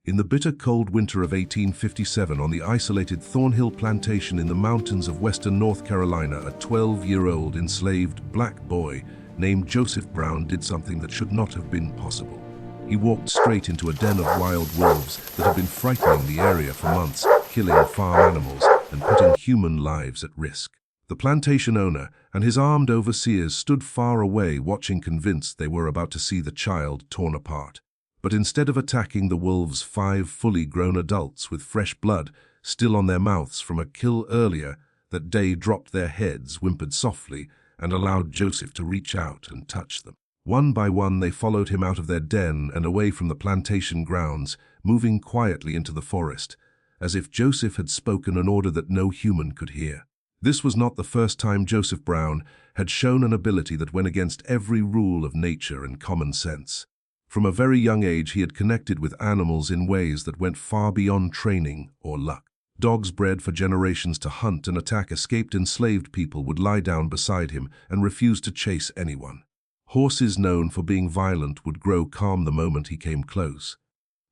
In the bitter cold winter of 1857, on the isolated Thornhill Plantation in the mountains of western North Carolina, a 12-year-old enslaved black boy named Joseph Brown did something that should not have been possible. He walked straight into a den of wild wolves that had been frightening the area for months, killing farm animals and putting human lives at risk. The plantation owner and his armed overseers stood far away, watching, convinced they were about to see the child torn apart. But instead of attacking the wolves, 5 fully grown adults with fresh blood still on their mouths from a kill earlier that day dropped their heads, whimpered softly, and allowed Joseph to reach out and touch them. One by one they followed him out of their den and away from the plantation grounds, moving quietly into the forest, as if Joseph had spoken an order that no human could hear. This was not the first time Joseph Brown had shown an ability that went against every rule of nature and common sense. From a very young age, he had connected with animals in ways that went far beyond training or luck. Dogs bred for generations to hunt and attack escaped enslaved people would lie down beside him and refuse to chase anyone. Horses known for being violent would grow calm the moment he came close.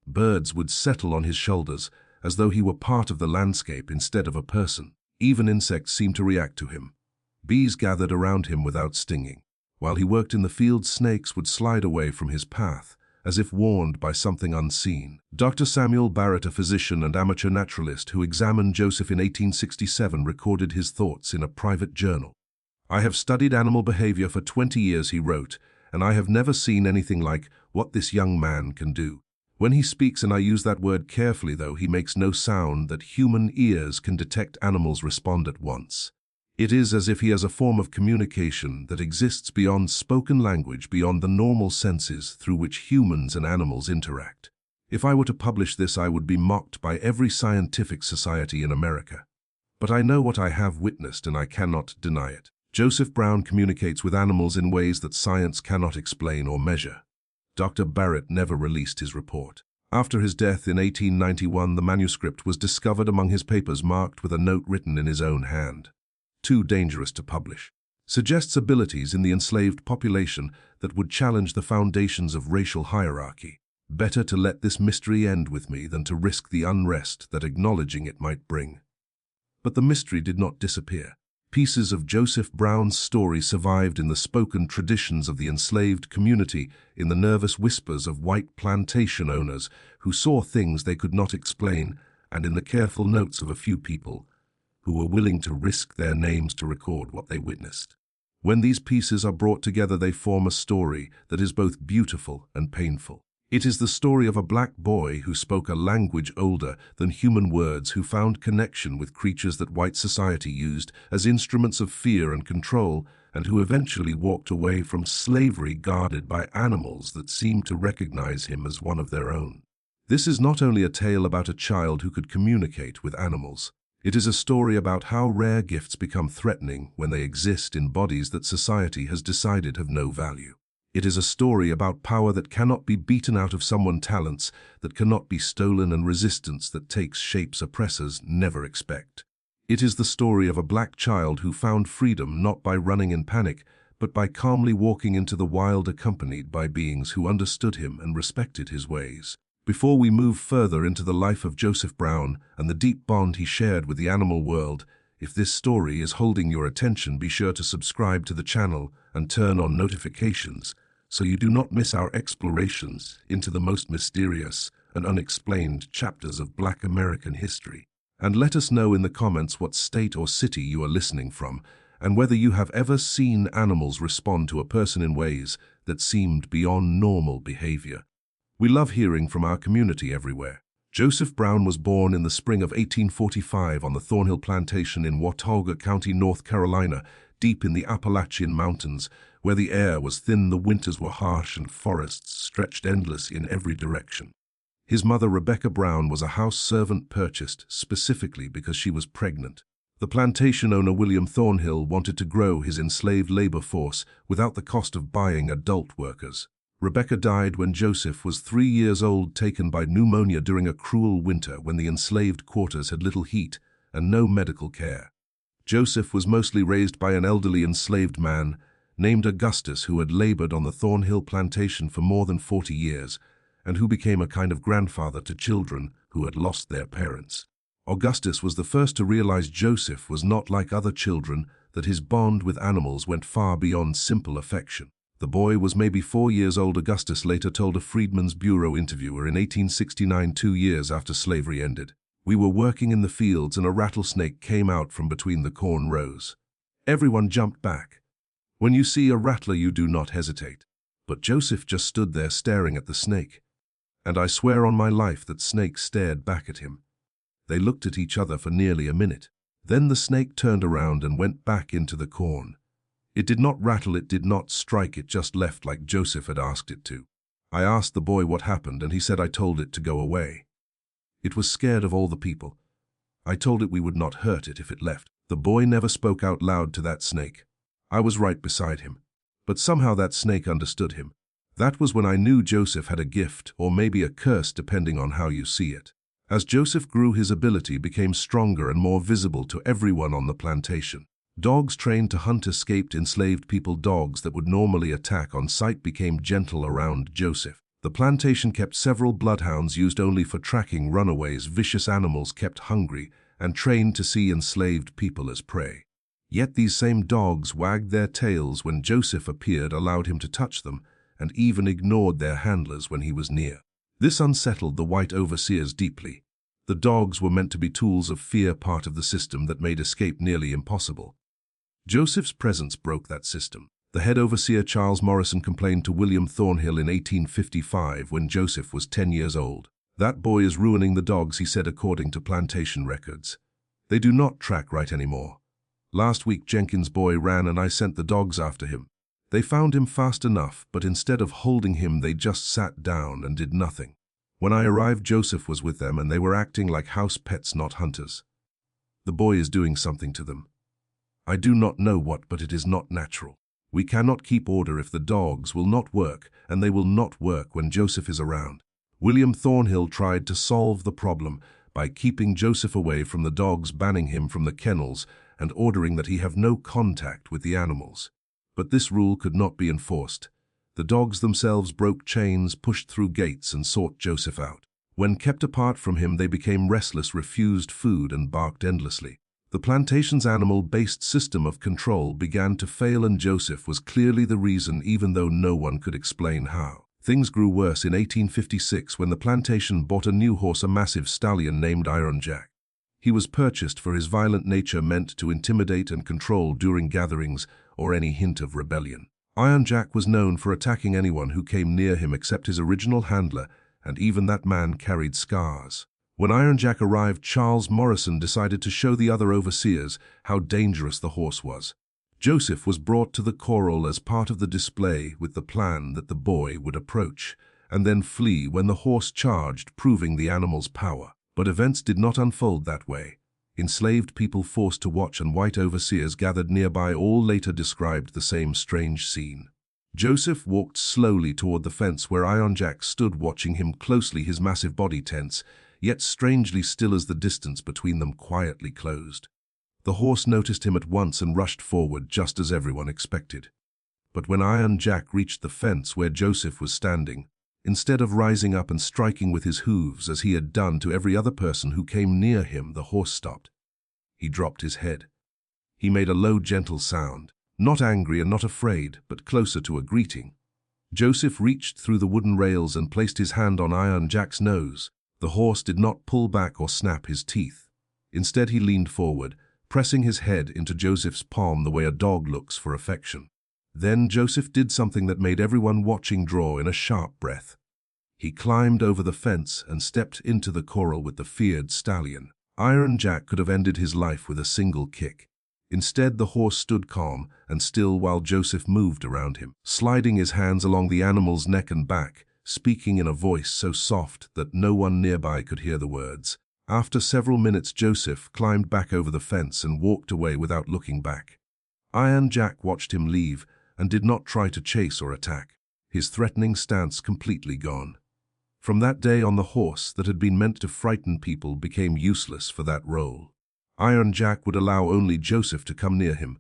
Birds would settle on his shoulders as though he were part of the landscape instead of a person. Even insects seemed to react to him. Bees gathered around him without stinging. While he worked in the field, snakes would slide away from his path, as if warned by something unseen. Dr. Samuel Barrett, a physician and amateur naturalist who examined Joseph in 1867, recorded his thoughts in a private journal. "I have studied animal behavior for 20 years, he wrote, and I have never seen anything like what this young man can do. When he speaks, and I use that word carefully though, he makes no sound that human ears can detect. Animals respond at once. It is as if he has a form of communication that exists beyond spoken language, beyond the normal senses through which humans and animals interact. If I were to publish this, I would be mocked by every scientific society in America. But I know what I have witnessed, and I cannot deny it. Joseph Brown communicates with animals in ways that science cannot explain or measure." Dr. Barrett never released his report. After his death in 1891, the manuscript was discovered among his papers, marked with a note written in his own hand. "Too dangerous to publish. Suggests abilities in the enslaved population that would challenge the foundations of racial hierarchy. Better to let this mystery end with me than to risk the unrest that acknowledging it might bring." But the mystery did not disappear. Pieces of Joseph Brown's story survived in the spoken traditions of the enslaved community, in the nervous whispers of white plantation owners who saw things they could not explain, and in the careful notes of a few people who were willing to risk their names to record what they witnessed. When these pieces are brought together, they form a story that is both beautiful and painful. It is the story of a black boy who spoke a language older than human words, who found connection with creatures that white society used as instruments of fear and control, and who eventually walked away from slavery guarded by animals that seemed to recognize him as one of their own. This is not only a tale about a child who could communicate with animals. It is a story about how rare gifts become threatening when they exist in bodies that society has decided have no value. It is a story about power that cannot be beaten out of someone, talents that cannot be stolen, and resistance that takes shapes oppressors never expect. It is the story of a black child who found freedom not by running in panic, but by calmly walking into the wild, accompanied by beings who understood him and respected his ways. Before we move further into the life of Joseph Brown and the deep bond he shared with the animal world, if this story is holding your attention, be sure to subscribe to the channel and turn on notifications so you do not miss our explorations into the most mysterious and unexplained chapters of Black American history. And let us know in the comments what state or city you are listening from, and whether you have ever seen animals respond to a person in ways that seemed beyond normal behavior. We love hearing from our community everywhere. Joseph Brown was born in the spring of 1845 on the Thornhill Plantation in Watauga County, North Carolina, deep in the Appalachian Mountains, where the air was thin, the winters were harsh, and forests stretched endless in every direction. His mother, Rebecca Brown, was a house servant purchased specifically because she was pregnant. The plantation owner, William Thornhill, wanted to grow his enslaved labor force without the cost of buying adult workers. Rebecca died when Joseph was 3 years old, taken by pneumonia during a cruel winter when the enslaved quarters had little heat and no medical care. Joseph was mostly raised by an elderly enslaved man named Augustus, who had labored on the Thornhill plantation for more than 40 years and who became a kind of grandfather to children who had lost their parents. Augustus was the first to realize Joseph was not like other children, that his bond with animals went far beyond simple affection. The boy was maybe 4 years old, Augustus later told a Freedmen's Bureau interviewer in 1869, 2 years after slavery ended. "We were working in the fields and a rattlesnake came out from between the corn rows. Everyone jumped back. When you see a rattler, you do not hesitate. But Joseph just stood there staring at the snake. And I swear on my life that snake stared back at him. They looked at each other for nearly a minute. Then the snake turned around and went back into the corn. It did not rattle, it did not strike, it just left like Joseph had asked it to. I asked the boy what happened, and he said I told it to go away. It was scared of all the people. I told it we would not hurt it if it left." The boy never spoke out loud to that snake. I was right beside him. But somehow that snake understood him. That was when I knew Joseph had a gift, or maybe a curse depending on how you see it. As Joseph grew, his ability became stronger and more visible to everyone on the plantation. Dogs trained to hunt escaped enslaved people, dogs that would normally attack on sight, became gentle around Joseph. The plantation kept several bloodhounds used only for tracking runaways, vicious animals kept hungry and trained to see enslaved people as prey. Yet these same dogs wagged their tails when Joseph appeared, allowed him to touch them, and even ignored their handlers when he was near. This unsettled the white overseers deeply. The dogs were meant to be tools of fear, part of the system that made escape nearly impossible. Joseph's presence broke that system. The head overseer Charles Morrison complained to William Thornhill in 1855 when Joseph was 10 years old. "That boy is ruining the dogs," he said, according to plantation records. "They do not track right anymore. Last week Jenkins' boy ran and I sent the dogs after him. They found him fast enough, but instead of holding him they just sat down and did nothing. When I arrived, Joseph was with them and they were acting like house pets, not hunters. The boy is doing something to them. I do not know what, but it is not natural. We cannot keep order if the dogs will not work, and they will not work when Joseph is around." William Thornhill tried to solve the problem by keeping Joseph away from the dogs, banning him from the kennels, and ordering that he have no contact with the animals. But this rule could not be enforced. The dogs themselves broke chains, pushed through gates, and sought Joseph out. When kept apart from him, they became restless, refused food, and barked endlessly. The plantation's animal-based system of control began to fail, and Joseph was clearly the reason, even though no one could explain how. Things grew worse in 1856 when the plantation bought a new horse, a massive stallion named Iron Jack. He was purchased for his violent nature, meant to intimidate and control during gatherings or any hint of rebellion. Iron Jack was known for attacking anyone who came near him except his original handler, and even that man carried scars. When Iron Jack arrived, Charles Morrison decided to show the other overseers how dangerous the horse was. Joseph was brought to the corral as part of the display with the plan that the boy would approach and then flee when the horse charged, proving the animal's power. But events did not unfold that way. Enslaved people forced to watch and white overseers gathered nearby all later described the same strange scene. Joseph walked slowly toward the fence where Iron Jack stood, watching him closely, his massive body tense, yet strangely still as the distance between them quietly closed. The horse noticed him at once and rushed forward just as everyone expected. But when Iron Jack reached the fence where Joseph was standing, instead of rising up and striking with his hooves as he had done to every other person who came near him, the horse stopped. He dropped his head. He made a low, gentle sound, not angry and not afraid, but closer to a greeting. Joseph reached through the wooden rails and placed his hand on Iron Jack's nose. The horse did not pull back or snap his teeth. Instead, he leaned forward, pressing his head into Joseph's palm the way a dog looks for affection. Then Joseph did something that made everyone watching draw in a sharp breath. He climbed over the fence and stepped into the corral with the feared stallion. Iron Jack could have ended his life with a single kick. Instead, the horse stood calm and still while Joseph moved around him, sliding his hands along the animal's neck and back, speaking in a voice so soft that no one nearby could hear the words. After several minutes, Joseph climbed back over the fence and walked away without looking back. Iron Jack watched him leave and did not try to chase or attack, his threatening stance completely gone. From that day on, the horse that had been meant to frighten people became useless for that role. Iron Jack would allow only Joseph to come near him.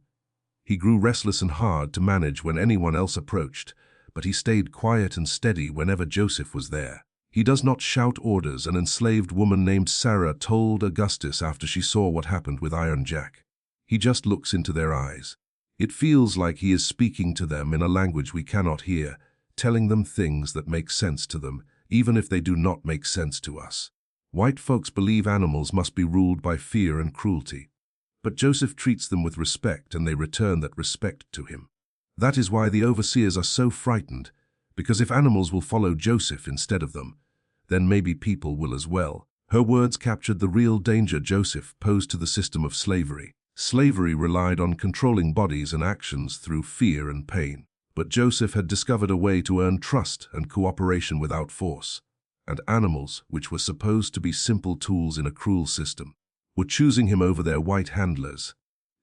He grew restless and hard to manage when anyone else approached, but he stayed quiet and steady whenever Joseph was there. He does not shout orders, an enslaved woman named Sarah told Augustus after she saw what happened with Iron Jack. He just looks into their eyes. It feels like he is speaking to them in a language we cannot hear, telling them things that make sense to them, even if they do not make sense to us. White folks believe animals must be ruled by fear and cruelty. But Joseph treats them with respect, and they return that respect to him. That is why the overseers are so frightened, because if animals will follow Joseph instead of them, then maybe people will as well. Her words captured the real danger Joseph posed to the system of slavery. Slavery relied on controlling bodies and actions through fear and pain. But Joseph had discovered a way to earn trust and cooperation without force. And animals, which were supposed to be simple tools in a cruel system, were choosing him over their white handlers.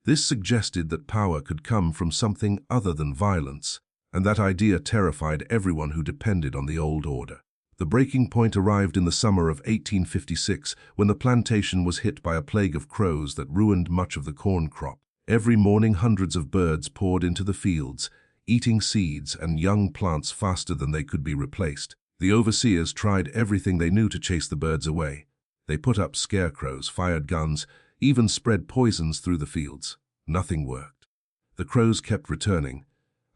This suggested that power could come from something other than violence, and that idea terrified everyone who depended on the old order. The breaking point arrived in the summer of 1856, when the plantation was hit by a plague of crows that ruined much of the corn crop. Every morning hundreds of birds poured into the fields, eating seeds and young plants faster than they could be replaced. The overseers tried everything they knew to chase the birds away. They put up scarecrows, fired guns, even spread poisons through the fields. Nothing worked. The crows kept returning,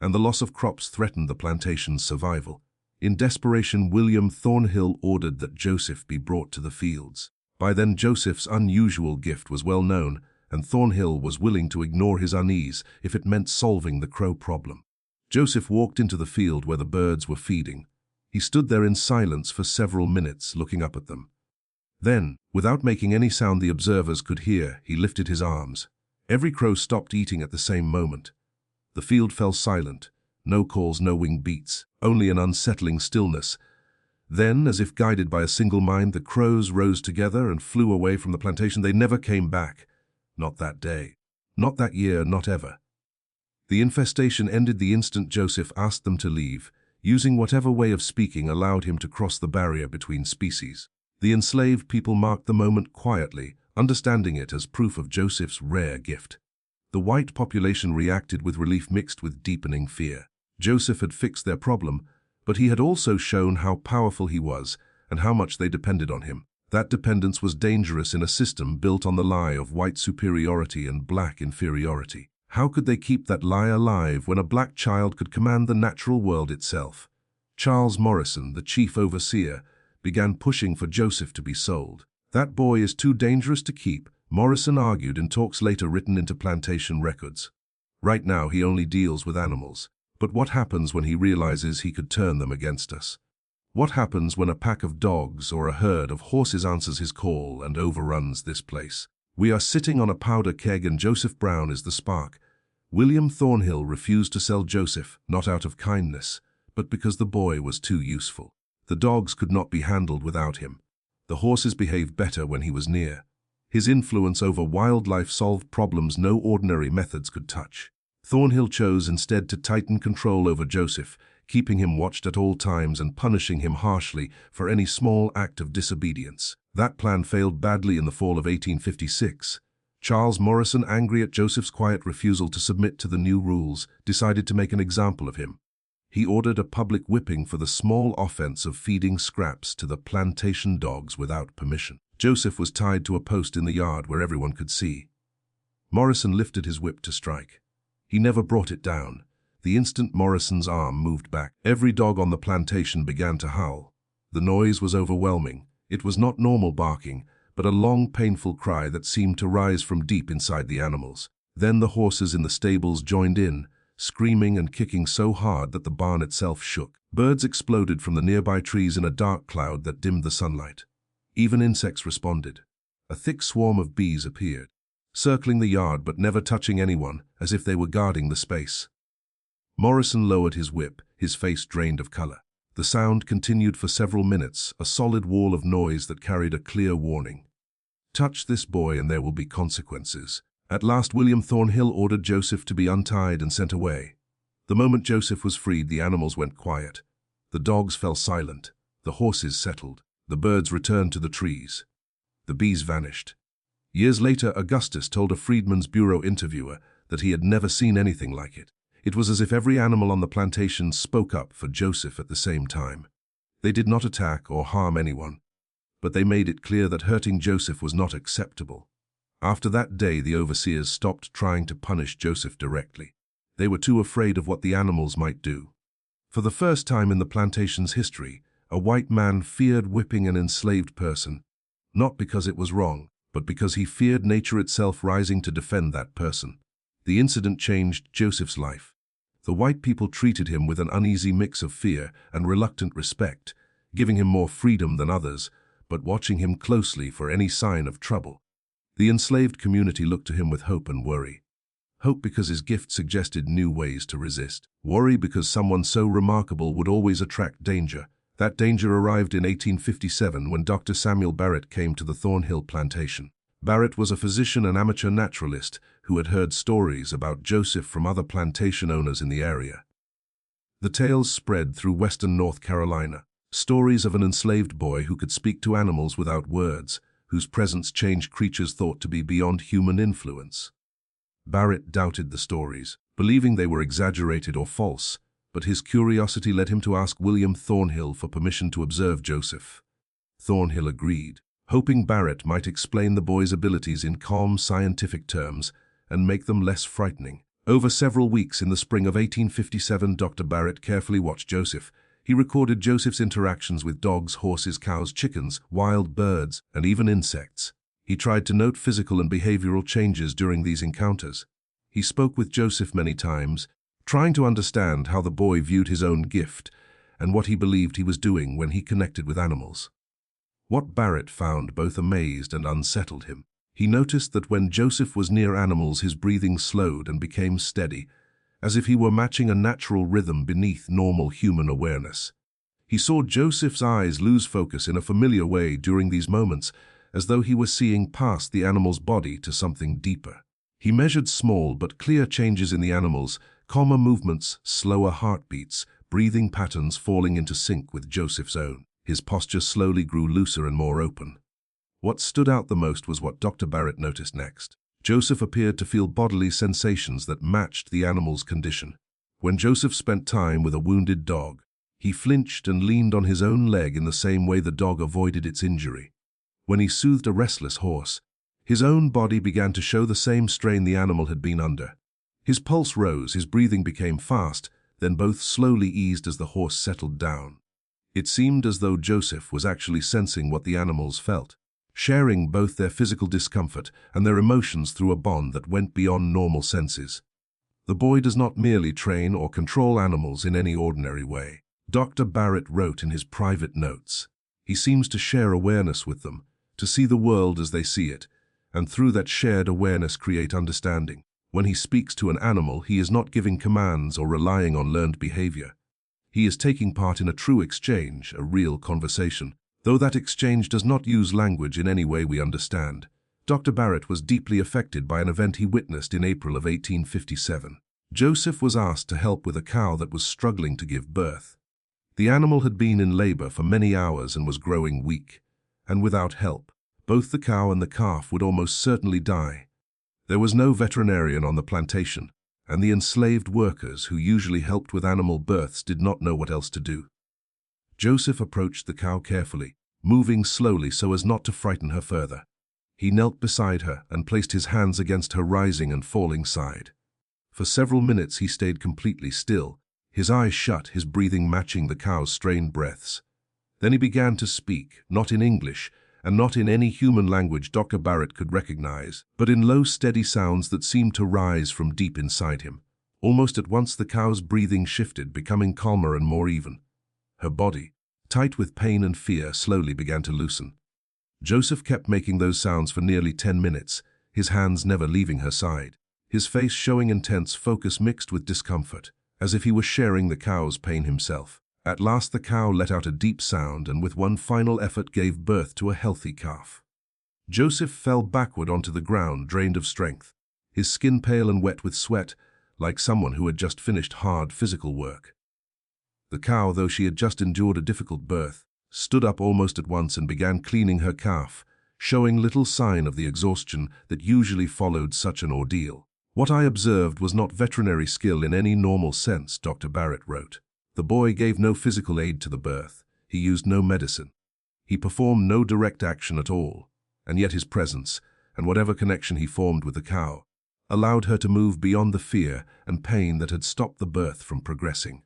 and the loss of crops threatened the plantation's survival. In desperation, William Thornhill ordered that Joseph be brought to the fields. By then, Joseph's unusual gift was well known, and Thornhill was willing to ignore his unease if it meant solving the crow problem. Joseph walked into the field where the birds were feeding. He stood there in silence for several minutes, looking up at them. Then, without making any sound the observers could hear, he lifted his arms. Every crow stopped eating at the same moment. The field fell silent. No calls, no wing beats, only an unsettling stillness. Then, as if guided by a single mind, the crows rose together and flew away from the plantation. They never came back. Not that day. Not that year, not ever. The infestation ended the instant Joseph asked them to leave, using whatever way of speaking allowed him to cross the barrier between species. The enslaved people marked the moment quietly, understanding it as proof of Joseph's rare gift. The white population reacted with relief mixed with deepening fear. Joseph had fixed their problem, but he had also shown how powerful he was and how much they depended on him. That dependence was dangerous in a system built on the lie of white superiority and black inferiority. How could they keep that lie alive when a black child could command the natural world itself? Charles Morrison, the chief overseer, began pushing for Joseph to be sold. That boy is too dangerous to keep, Morrison argued in talks later written into plantation records. Right now he only deals with animals. But what happens when he realizes he could turn them against us? What happens when a pack of dogs or a herd of horses answers his call and overruns this place? We are sitting on a powder keg and Joseph Brown is the spark. William Thornhill refused to sell Joseph, not out of kindness, but because the boy was too useful. The dogs could not be handled without him. The horses behaved better when he was near. His influence over wildlife solved problems no ordinary methods could touch. Thornhill chose instead to tighten control over Joseph, keeping him watched at all times and punishing him harshly for any small act of disobedience. That plan failed badly in the fall of 1856. Charles Morrison, angry at Joseph's quiet refusal to submit to the new rules, decided to make an example of him. He ordered a public whipping for the small offense of feeding scraps to the plantation dogs without permission. Joseph was tied to a post in the yard where everyone could see. Morrison lifted his whip to strike. He never brought it down. The instant Morrison's arm moved back, every dog on the plantation began to howl. The noise was overwhelming. It was not normal barking, but a long, painful cry that seemed to rise from deep inside the animals. Then the horses in the stables joined in, screaming and kicking so hard that the barn itself shook. Birds exploded from the nearby trees in a dark cloud that dimmed the sunlight. Even insects responded. A thick swarm of bees appeared, circling the yard but never touching anyone, as if they were guarding the space. Morrison lowered his whip, his face drained of color. The sound continued for several minutes, a solid wall of noise that carried a clear warning. Touch this boy and there will be consequences. At last William Thornhill ordered Joseph to be untied and sent away. The moment Joseph was freed, the animals went quiet. The dogs fell silent. The horses settled. The birds returned to the trees. The bees vanished. Years later, Augustus told a Freedmen's Bureau interviewer that he had never seen anything like it. It was as if every animal on the plantation spoke up for Joseph at the same time. They did not attack or harm anyone, but they made it clear that hurting Joseph was not acceptable. After that day, the overseers stopped trying to punish Joseph directly. They were too afraid of what the animals might do. For the first time in the plantation's history, a white man feared whipping an enslaved person, not because it was wrong, but because he feared nature itself rising to defend that person. The incident changed Joseph's life. The white people treated him with an uneasy mix of fear and reluctant respect, giving him more freedom than others, but watching him closely for any sign of trouble. The enslaved community looked to him with hope and worry. Hope because his gift suggested new ways to resist. Worry because someone so remarkable would always attract danger. That danger arrived in 1857 when Dr. Samuel Barrett came to the Thornhill Plantation. Barrett was a physician and amateur naturalist who had heard stories about Joseph from other plantation owners in the area. The tales spread through western North Carolina, stories of an enslaved boy who could speak to animals without words, whose presence changed creatures thought to be beyond human influence. Barrett doubted the stories, believing they were exaggerated or false, but his curiosity led him to ask William Thornhill for permission to observe Joseph. Thornhill agreed, hoping Barrett might explain the boy's abilities in calm scientific terms and make them less frightening. Over several weeks in the spring of 1857, Dr. Barrett carefully watched Joseph. He recorded Joseph's interactions with dogs, horses, cows, chickens, wild birds, and even insects. He tried to note physical and behavioral changes during these encounters. He spoke with Joseph many times, trying to understand how the boy viewed his own gift and what he believed he was doing when he connected with animals. What Barrett found both amazed and unsettled him. He noticed that when Joseph was near animals, his breathing slowed and became steady, as if he were matching a natural rhythm beneath normal human awareness. He saw Joseph's eyes lose focus in a familiar way during these moments, as though he were seeing past the animal's body to something deeper. He measured small but clear changes in the animals, calmer movements, slower heartbeats, breathing patterns falling into sync with Joseph's own. His posture slowly grew looser and more open. What stood out the most was what Dr. Barrett noticed next. Joseph appeared to feel bodily sensations that matched the animal's condition. When Joseph spent time with a wounded dog, he flinched and leaned on his own leg in the same way the dog avoided its injury. When he soothed a restless horse, his own body began to show the same strain the animal had been under. His pulse rose, his breathing became fast, then both slowly eased as the horse settled down. It seemed as though Joseph was actually sensing what the animals felt, sharing both their physical discomfort and their emotions through a bond that went beyond normal senses. The boy does not merely train or control animals in any ordinary way. Dr. Barrett wrote in his private notes, he seems to share awareness with them, to see the world as they see it, and through that shared awareness create understanding. When he speaks to an animal, he is not giving commands or relying on learned behavior. He is taking part in a true exchange, a real conversation. Though that exchange does not use language in any way we understand. Dr. Barrett was deeply affected by an event he witnessed in April of 1857. Joseph was asked to help with a cow that was struggling to give birth. The animal had been in labor for many hours and was growing weak, and without help, both the cow and the calf would almost certainly die. There was no veterinarian on the plantation, and the enslaved workers who usually helped with animal births did not know what else to do. Joseph approached the cow carefully, moving slowly so as not to frighten her further. He knelt beside her and placed his hands against her rising and falling side. For several minutes he stayed completely still, his eyes shut, his breathing matching the cow's strained breaths. Then he began to speak, not in English, and not in any human language Dr. Barrett could recognize, but in low, steady sounds that seemed to rise from deep inside him. Almost at once the cow's breathing shifted, becoming calmer and more even. Her body, tight with pain and fear, slowly began to loosen. Joseph kept making those sounds for nearly 10 minutes, his hands never leaving her side, his face showing intense focus mixed with discomfort, as if he were sharing the cow's pain himself. At last the cow let out a deep sound and with one final effort gave birth to a healthy calf. Joseph fell backward onto the ground, drained of strength, his skin pale and wet with sweat, like someone who had just finished hard physical work. The cow, though she had just endured a difficult birth, stood up almost at once and began cleaning her calf, showing little sign of the exhaustion that usually followed such an ordeal. What I observed was not veterinary skill in any normal sense, Dr. Barrett wrote. The boy gave no physical aid to the birth. He used no medicine. He performed no direct action at all, and yet his presence, and whatever connection he formed with the cow, allowed her to move beyond the fear and pain that had stopped the birth from progressing.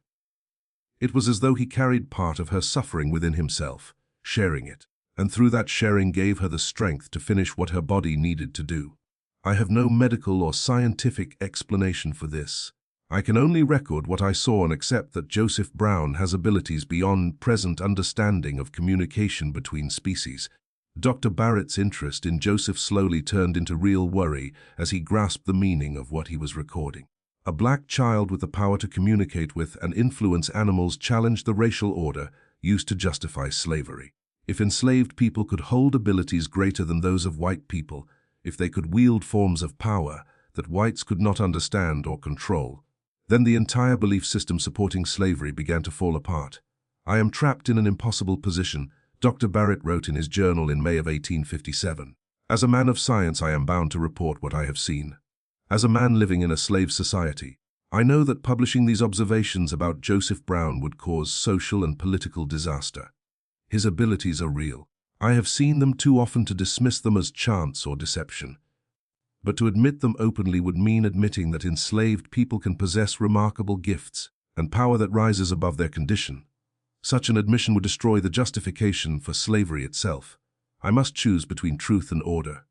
It was as though he carried part of her suffering within himself, sharing it, and through that sharing gave her the strength to finish what her body needed to do. I have no medical or scientific explanation for this. I can only record what I saw and accept that Joseph Brown has abilities beyond present understanding of communication between species. Dr. Barrett's interest in Joseph slowly turned into real worry as he grasped the meaning of what he was recording. A black child with the power to communicate with and influence animals challenged the racial order used to justify slavery. If enslaved people could hold abilities greater than those of white people, if they could wield forms of power that whites could not understand or control, then the entire belief system supporting slavery began to fall apart. I am trapped in an impossible position, Dr. Barrett wrote in his journal in May of 1857. As a man of science, I am bound to report what I have seen. As a man living in a slave society, I know that publishing these observations about Joseph Brown would cause social and political disaster. His abilities are real. I have seen them too often to dismiss them as chance or deception. But to admit them openly would mean admitting that enslaved people can possess remarkable gifts and power that rises above their condition. Such an admission would destroy the justification for slavery itself. I must choose between truth and order.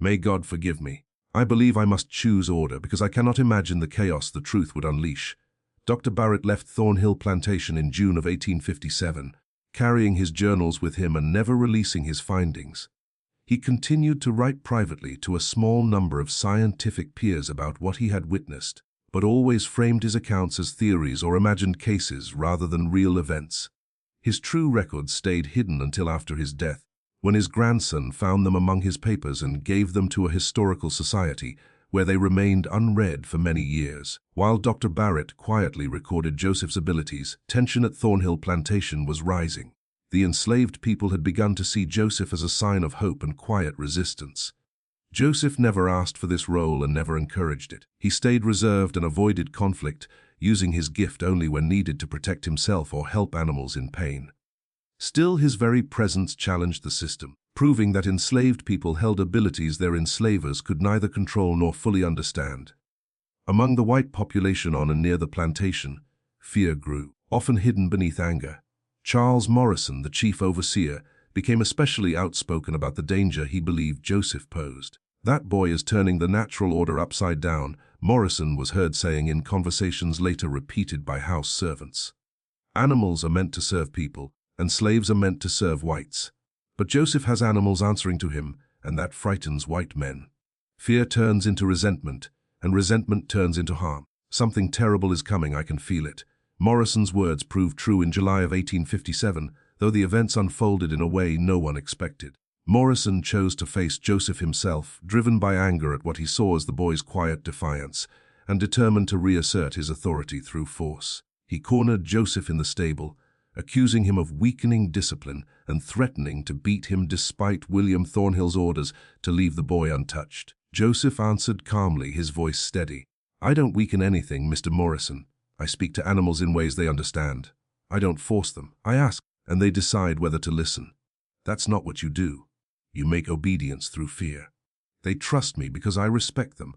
May God forgive me. I believe I must choose order because I cannot imagine the chaos the truth would unleash. Dr. Barrett left Thornhill Plantation in June of 1857, carrying his journals with him and never releasing his findings. He continued to write privately to a small number of scientific peers about what he had witnessed, but always framed his accounts as theories or imagined cases rather than real events. His true records stayed hidden until after his death, when his grandson found them among his papers and gave them to a historical society, where they remained unread for many years. While Dr. Barrett quietly recorded Joseph's abilities, tension at Thornhill Plantation was rising. The enslaved people had begun to see Joseph as a sign of hope and quiet resistance. Joseph never asked for this role and never encouraged it. He stayed reserved and avoided conflict, using his gift only when needed to protect himself or help animals in pain. Still, his very presence challenged the system, proving that enslaved people held abilities their enslavers could neither control nor fully understand. Among the white population on and near the plantation, fear grew, often hidden beneath anger. Charles Morrison, the chief overseer, became especially outspoken about the danger he believed Joseph posed. "That boy is turning the natural order upside down," Morrison was heard saying in conversations later repeated by house servants. "Animals are meant to serve people, and slaves are meant to serve whites. But Joseph has animals answering to him, and that frightens white men. Fear turns into resentment, and resentment turns into harm. Something terrible is coming, I can feel it." Morrison's words proved true in July of 1857, though the events unfolded in a way no one expected. Morrison chose to face Joseph himself, driven by anger at what he saw as the boy's quiet defiance, and determined to reassert his authority through force. He cornered Joseph in the stable, accusing him of weakening discipline and threatening to beat him despite William Thornhill's orders to leave the boy untouched. Joseph answered calmly, his voice steady. "I don't weaken anything, Mr. Morrison. I speak to animals in ways they understand. I don't force them. I ask, and they decide whether to listen. That's not what you do. You make obedience through fear. They trust me because I respect them.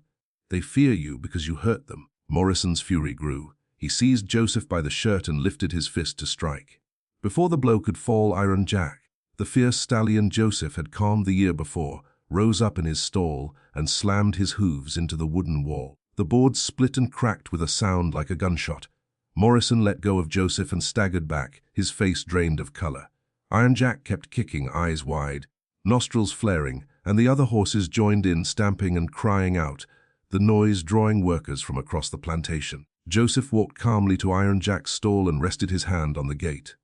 They fear you because you hurt them." Morrison's fury grew. He seized Joseph by the shirt and lifted his fist to strike. Before the blow could fall, Iron Jack, the fierce stallion Joseph had calmed the year before, rose up in his stall and slammed his hooves into the wooden wall. The boards split and cracked with a sound like a gunshot. Morrison let go of Joseph and staggered back, his face drained of color. Iron Jack kept kicking, eyes wide, nostrils flaring, and the other horses joined in, stamping and crying out, the noise drawing workers from across the plantation. Joseph walked calmly to Iron Jack's stall and rested his hand on the gate.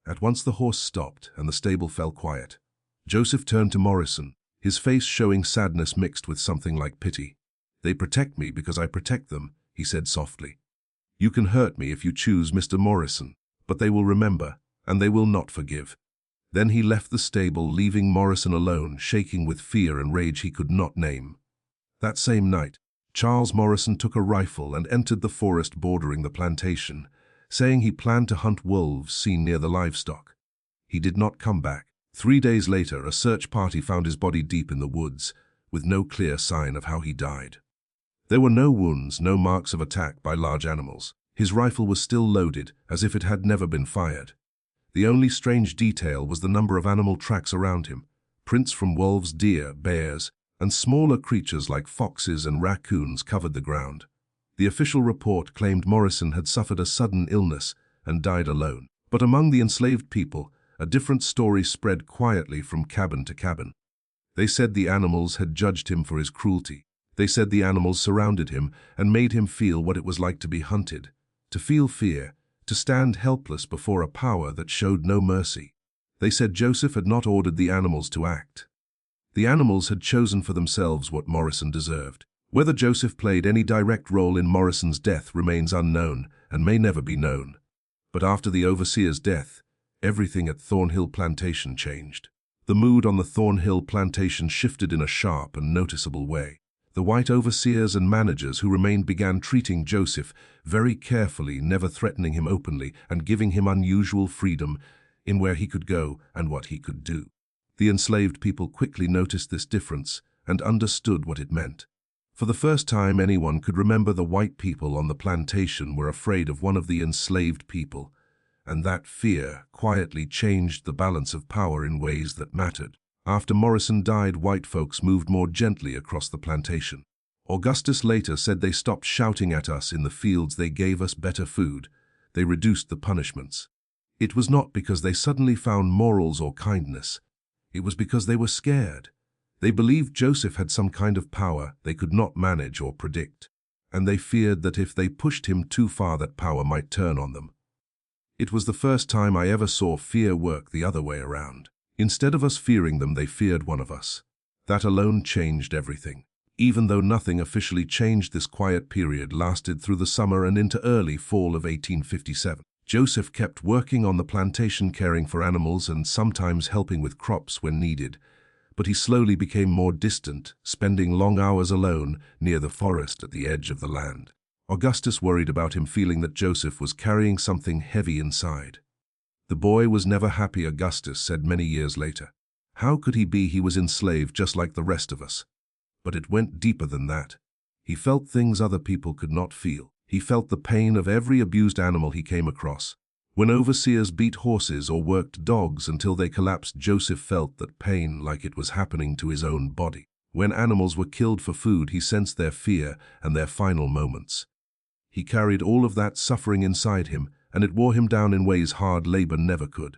At once the horse stopped and the stable fell quiet. Joseph turned to Morrison, his face showing sadness mixed with something like pity. "They protect me because I protect them," he said softly. "You can hurt me if you choose, Mr. Morrison, but they will remember, and they will not forgive." Then he left the stable, leaving Morrison alone, shaking with fear and rage he could not name. That same night, Charles Morrison took a rifle and entered the forest bordering the plantation, saying he planned to hunt wolves seen near the livestock. He did not come back. 3 days later, a search party found his body deep in the woods, with no clear sign of how he died. There were no wounds, no marks of attack by large animals. His rifle was still loaded, as if it had never been fired. The only strange detail was the number of animal tracks around him. Prints from wolves, deer, bears, and smaller creatures like foxes and raccoons covered the ground. The official report claimed Morrison had suffered a sudden illness and died alone. But among the enslaved people, a different story spread quietly from cabin to cabin. They said the animals had judged him for his cruelty. They said the animals surrounded him and made him feel what it was like to be hunted, to feel fear, to stand helpless before a power that showed no mercy. They said Joseph had not ordered the animals to act. The animals had chosen for themselves what Morrison deserved. Whether Joseph played any direct role in Morrison's death remains unknown and may never be known. But after the overseer's death, everything at Thornhill Plantation changed. The mood on the Thornhill Plantation shifted in a sharp and noticeable way. The white overseers and managers who remained began treating Joseph very carefully, never threatening him openly, and giving him unusual freedom in where he could go and what he could do. The enslaved people quickly noticed this difference and understood what it meant. For the first time anyone could remember, the white people on the plantation were afraid of one of the enslaved people, and that fear quietly changed the balance of power in ways that mattered. After Morrison died, white folks moved more gently across the plantation. Augustus later said they stopped shouting at us in the fields, they gave us better food, they reduced the punishments. It was not because they suddenly found morals or kindness. It was because they were scared. They believed Joseph had some kind of power they could not manage or predict, and they feared that if they pushed him too far, that power might turn on them. It was the first time I ever saw fear work the other way around. Instead of us fearing them, they feared one of us. That alone changed everything. Even though nothing officially changed, this quiet period lasted through the summer and into early fall of 1857. Joseph kept working on the plantation, caring for animals and sometimes helping with crops when needed. But he slowly became more distant, spending long hours alone near the forest at the edge of the land. Augustus worried about him, feeling that Joseph was carrying something heavy inside. The boy was never happy, Augustus said many years later. How could he be? He was enslaved just like the rest of us. But it went deeper than that. He felt things other people could not feel. He felt the pain of every abused animal he came across. When overseers beat horses or worked dogs until they collapsed, Joseph felt that pain like it was happening to his own body. When animals were killed for food, he sensed their fear and their final moments. He carried all of that suffering inside him, and it wore him down in ways hard labor never could.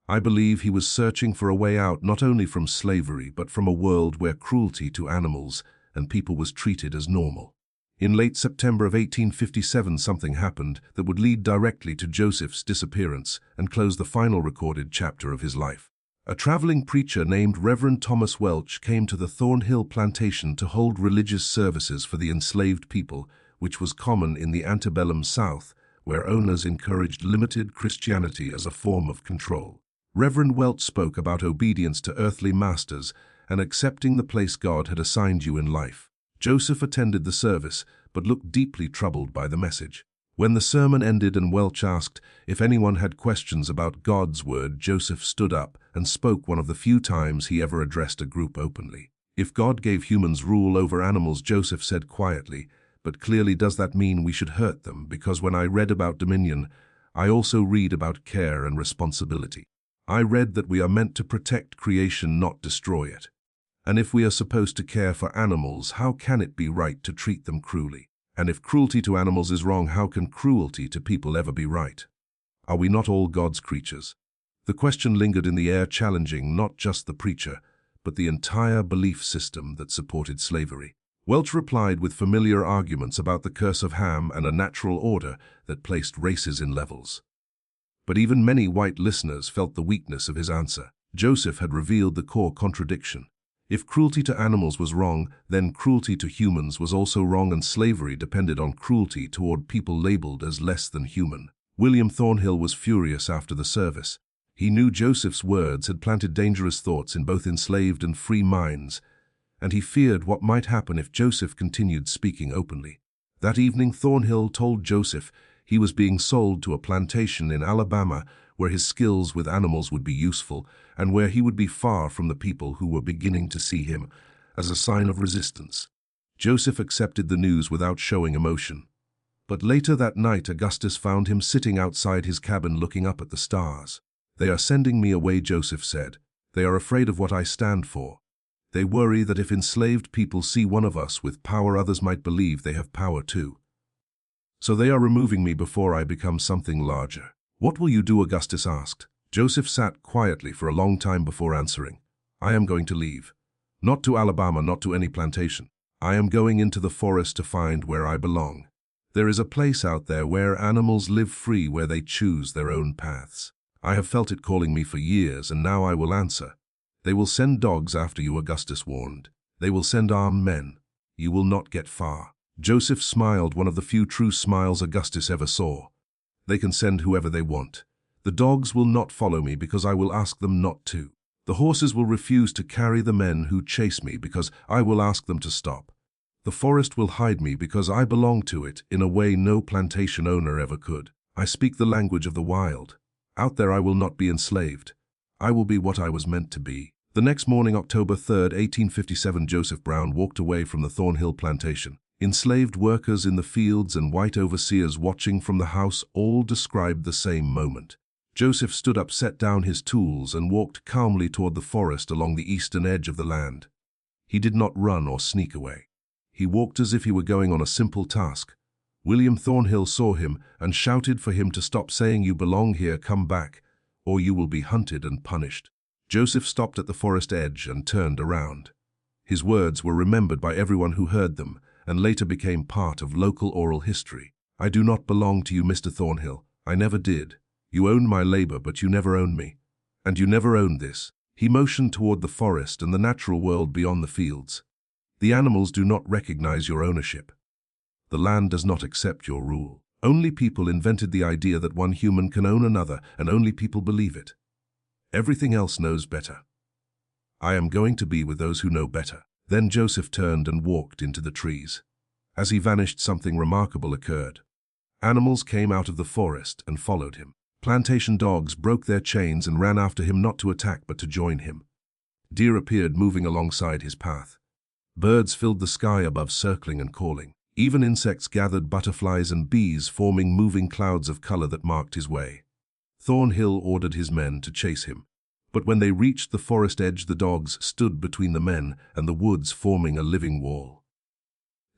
I believe he was searching for a way out, not only from slavery, but from a world where cruelty to animals and people was treated as normal. In late September of 1857, something happened that would lead directly to Joseph's disappearance and close the final recorded chapter of his life. A traveling preacher named Reverend Thomas Welch came to the Thornhill Plantation to hold religious services for the enslaved people, which was common in the antebellum South, where owners encouraged limited Christianity as a form of control. Reverend Welch spoke about obedience to earthly masters and accepting the place God had assigned you in life. Joseph attended the service, but looked deeply troubled by the message. When the sermon ended and Welch asked if anyone had questions about God's word, Joseph stood up and spoke, one of the few times he ever addressed a group openly. If God gave humans rule over animals, Joseph said quietly, but clearly does that mean we should hurt them? Because when I read about dominion, I also read about care and responsibility. I read that we are meant to protect creation, not destroy it. And if we are supposed to care for animals, how can it be right to treat them cruelly? And if cruelty to animals is wrong, how can cruelty to people ever be right? Are we not all God's creatures? The question lingered in the air, challenging not just the preacher, but the entire belief system that supported slavery. Welch replied with familiar arguments about the curse of Ham and a natural order that placed races in levels. But even many white listeners felt the weakness of his answer. Joseph had revealed the core contradiction. If cruelty to animals was wrong, then cruelty to humans was also wrong, and slavery depended on cruelty toward people labeled as less than human. William Thornhill was furious after the service. He knew Joseph's words had planted dangerous thoughts in both enslaved and free minds, and he feared what might happen if Joseph continued speaking openly. That evening, Thornhill told Joseph he was being sold to a plantation in Alabama where his skills with animals would be useful, and where he would be far from the people who were beginning to see him as a sign of resistance. Joseph accepted the news without showing emotion. But later that night, Augustus found him sitting outside his cabin looking up at the stars. "They are sending me away," Joseph said. "They are afraid of what I stand for. They worry that if enslaved people see one of us with power, others might believe they have power too. So they are removing me before I become something larger." "What will you do?" Augustus asked. Joseph sat quietly for a long time before answering. "I am going to leave. Not to Alabama, not to any plantation. I am going into the forest to find where I belong. There is a place out there where animals live free, where they choose their own paths. I have felt it calling me for years, and now I will answer. They will send dogs after you," Augustus warned. "They will send armed men. You will not get far." Joseph smiled, one of the few true smiles Augustus ever saw. "They can send whoever they want. The dogs will not follow me because I will ask them not to. The horses will refuse to carry the men who chase me because I will ask them to stop. The forest will hide me because I belong to it in a way no plantation owner ever could. I speak the language of the wild. Out there I will not be enslaved. I will be what I was meant to be." The next morning, October 3rd, 1857, Joseph Brown walked away from the Thornhill Plantation. Enslaved workers in the fields and white overseers watching from the house all described the same moment. Joseph stood up, set down his tools, and walked calmly toward the forest along the eastern edge of the land. He did not run or sneak away. He walked as if he were going on a simple task. William Thornhill saw him and shouted for him to stop, saying, "You belong here, come back, or you will be hunted and punished." Joseph stopped at the forest edge and turned around. His words were remembered by everyone who heard them and later became part of local oral history. "I do not belong to you, Mr. Thornhill. I never did. You owned my labor, but you never owned me. And you never owned this." He motioned toward the forest and the natural world beyond the fields. "The animals do not recognize your ownership. The land does not accept your rule. Only people invented the idea that one human can own another, and only people believe it. Everything else knows better. I am going to be with those who know better." Then Joseph turned and walked into the trees. As he vanished, something remarkable occurred. Animals came out of the forest and followed him. Plantation dogs broke their chains and ran after him, not to attack but to join him. Deer appeared moving alongside his path. Birds filled the sky above, circling and calling. Even insects gathered, butterflies and bees forming moving clouds of color that marked his way. Thornhill ordered his men to chase him. But when they reached the forest edge, the dogs stood between the men and the woods, forming a living wall.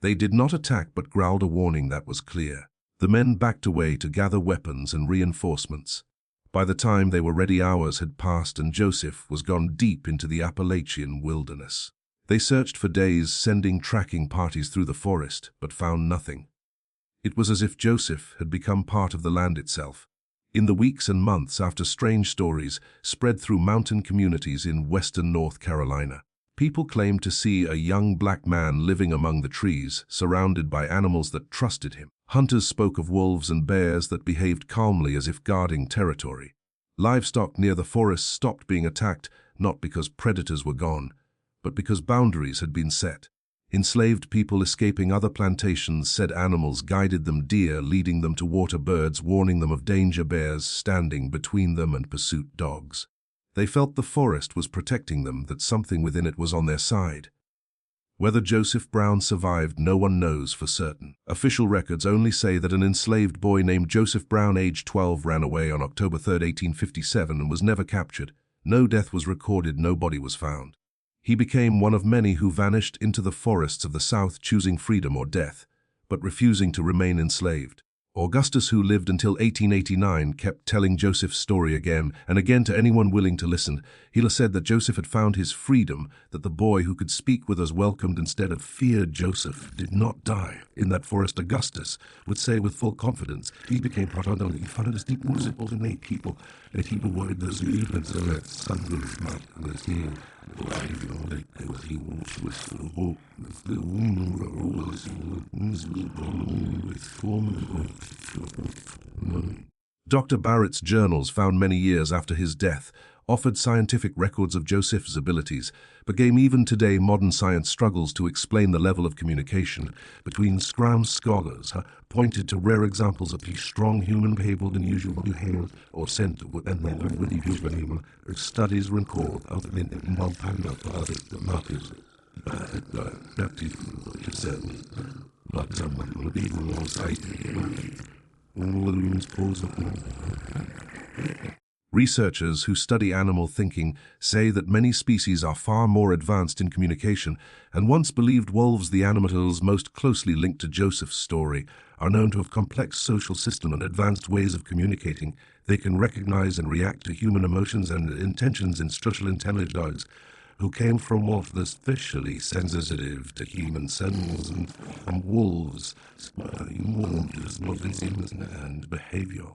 They did not attack but growled a warning that was clear. The men backed away to gather weapons and reinforcements. By the time they were ready, hours had passed and Joseph was gone deep into the Appalachian wilderness. They searched for days, sending tracking parties through the forest, but found nothing. It was as if Joseph had become part of the land itself. In the weeks and months after, strange stories spread through mountain communities in western North Carolina. People claimed to see a young black man living among the trees, surrounded by animals that trusted him. Hunters spoke of wolves and bears that behaved calmly as if guarding territory. Livestock near the forest stopped being attacked, not because predators were gone, but because boundaries had been set. Enslaved people escaping other plantations said animals guided them, deer leading them to water, birds warning them of danger, bears standing between them and pursuit dogs. They felt the forest was protecting them, that something within it was on their side. Whether Joseph Brown survived, no one knows for certain. Official records only say that an enslaved boy named Joseph Brown, aged 12, ran away on October 3, 1857, and was never captured. No death was recorded, no body was found. He became one of many who vanished into the forests of the South, choosing freedom or death, but refusing to remain enslaved. Augustus, who lived until 1889, kept telling Joseph's story again and again to anyone willing to listen. He said that Joseph had found his freedom, that the boy who could speak with us welcomed instead of feared. Joseph did not die in that forest, Augustus would say with full confidence. He became part of the fantastic musical to make people, that he avoided those movements of that sunless night and the sea. Dr. Barrett's journals, found many years after his death, offered scientific records of Joseph's abilities, but even today modern science struggles to explain the level of communication between scholars pointed to rare examples of strong human behavior than usual behavior or center with studies record of Researchers who study animal thinking say that many species are far more advanced in communication, and once believed wolves, the animals most closely linked to Joseph's story, are known to have complex social system and advanced ways of communicating. They can recognize and react to human emotions and intentions in structural intelligence, who came from what was especially sensitive to human signals and wolves' and behavior.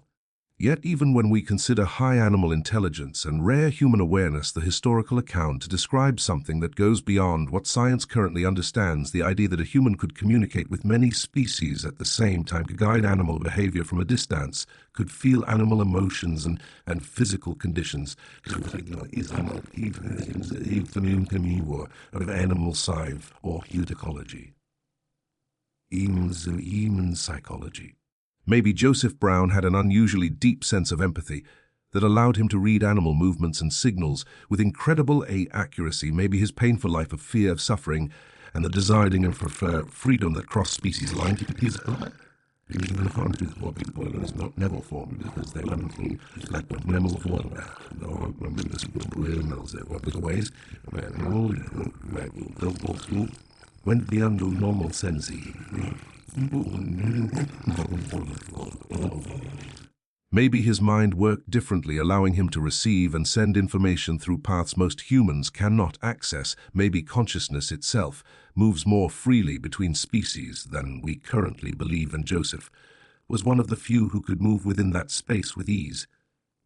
Yet even when we consider high animal intelligence and rare human awareness, the historical account describes something that goes beyond what science currently understands: the idea that a human could communicate with many species at the same time, could guide animal behavior from a distance, could feel animal emotions and physical conditions, of animal science or ecology, even psychology. Maybe Joseph Brown had an unusually deep sense of empathy that allowed him to read animal movements and signals with incredible accuracy. Maybe his painful life of fear, of suffering, and the desiring and for freedom that cross-species line is not never formed because they went through like the memo of one or ways went beyond the normal sense. Maybe his mind worked differently, allowing him to receive and send information through paths most humans cannot access. Maybe consciousness itself moves more freely between species than we currently believe, and Joseph was one of the few who could move within that space with ease.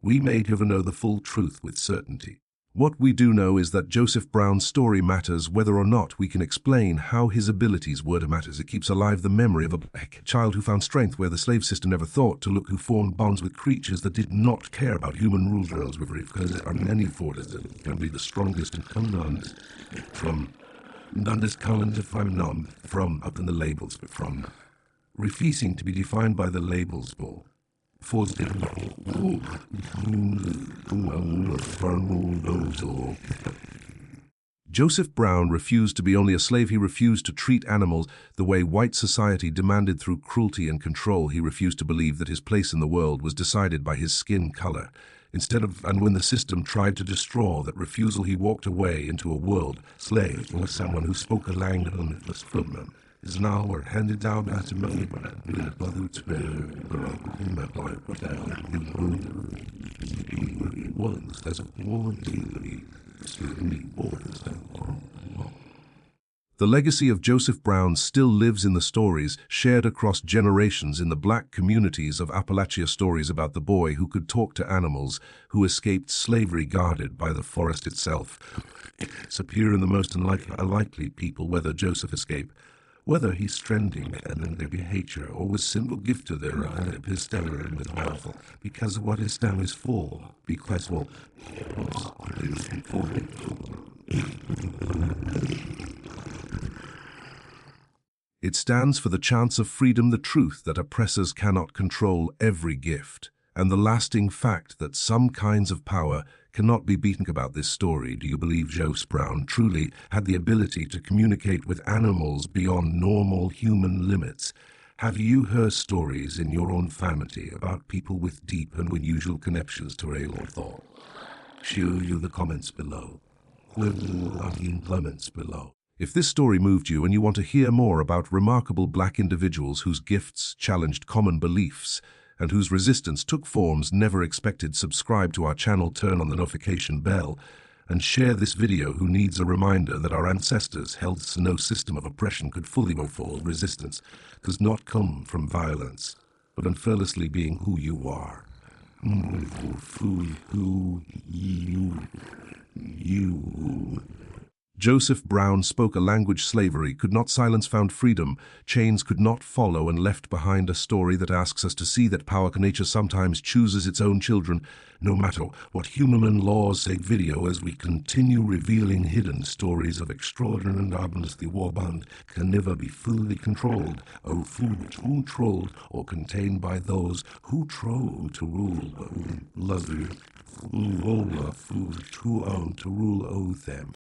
We may never know the full truth with certainty. What we do know is that Joseph Brown's story matters whether or not we can explain how his abilities were to matter. It keeps alive the memory of a black child who found strength where the slave system never thought to look, who formed bonds with creatures that did not care about human rules because there are many forces that can be the strongest and command from not as common to find none from up in the labels, but from refusing to be defined by the labels Joseph Brown refused to be only a slave. He refused to treat animals the way white society demanded through cruelty and control. He refused to believe that his place in the world was decided by his skin color. And when the system tried to destroy that refusal, he walked away into a world slave or someone who spoke a language that was from them. Is now or handed down as a money, but the legacy of Joseph Brown still lives in the stories shared across generations in the black communities of Appalachia. Stories about the boy who could talk to animals, who escaped slavery guarded by the forest itself, appear in the most unlikely people, whether Joseph escaped, whether he's stranding and then their behavior, or was simple gift to their epistemic and with powerful, because of what his stem is for, because well, it stands for the chance of freedom, the truth that oppressors cannot control every gift, and the lasting fact that some kinds of power cannot be beaten. About this story, do you believe Joseph Brown truly had the ability to communicate with animals beyond normal human limits? Have you heard stories in your own family about people with deep and unusual connections to real thought? Show you the comments below. If this story moved you and you want to hear more about remarkable black individuals whose gifts challenged common beliefs and whose resistance took forms never expected, subscribe to our channel, turn on the notification bell, and share this video. Who needs a reminder that our ancestors held no system of oppression could fully move forward. Resistance does not come from violence, but fearlessly being who you are. Who you Joseph Brown spoke a language slavery could not silence, found freedom, chains could not follow, and left behind a story that asks us to see that power nature sometimes chooses its own children, no matter what human laws say. Video as we continue revealing hidden stories of extraordinary and ominously warbound can never be fully controlled, or food who trolled, or contained by those who troll to rule, food to own to rule o them.